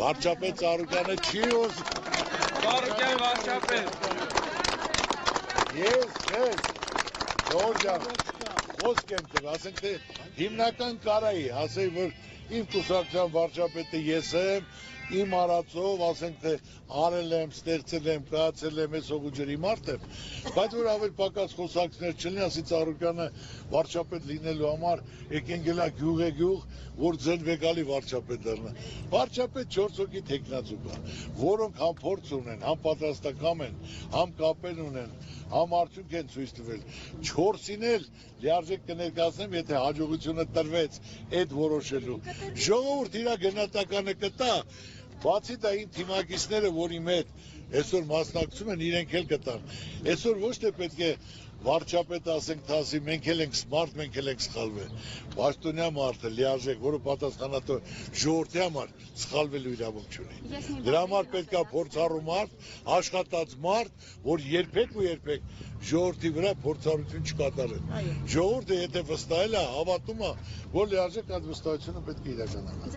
Վարչապետ Ծառուկյանը չի ուզում։ Ծառուկյան վարչապետ։ Ես, Ժողովրդյան, խոսք եմ տվել, ասենք թե հիմնական կարայի, ասեի, որ իմ կուսակցության վարչապետը ես եմ, իմ արածով, ասենք թե արել եմ, ստեղծել եմ, կայացել եմ, ես օղուջերի մարդ եմ, բայց որ ավելի պակաս խոսակցներ չլինի, ասի Ծառուկյանը վարչապետ լինելու համար եկեն գելա գյուղ է գյուղ, որ ձեն վեկալի վարչապետ դառնա։ Վարչապետ 4 հոգի թեկնածու կա, որոնք համ փորձ ունեն, համ պատրաստակամ են, համ կապեր ունեն, համ արդյունք են ցույց տվել։ 4-ին էլ լիարժեք կներկայացնեմ, եթե հաջողությունը տրվեց այդ որոշելու։ Ժողովուրդ իր գնահատականը կտա, բացի դա իմ թիմակիցները, որ իմ հետ այսօր մասնակցում են, իրենք էլ կտան։ Այսօր ոչ թե պետք է վարչապետը ասենք ասի, մենք էլ ենք սմարտ, մենք էլ ենք սխալվել։ Պաշտոնյա մարդը լիարժեք, որը պատասխանատու ժողովրդի համար սխալվելու իրավունք չունի։ Դրա համար պետք է փորձառու մարդ, աշխատած մարդ, որ երբեք ու երբեք ժողովրդի վրա փորձառություն չկատարի։ Ժողովուրդը եթե վստահել է, հավատում է, որ լիարժեք այդ վստահությունը պետք է իրականանա։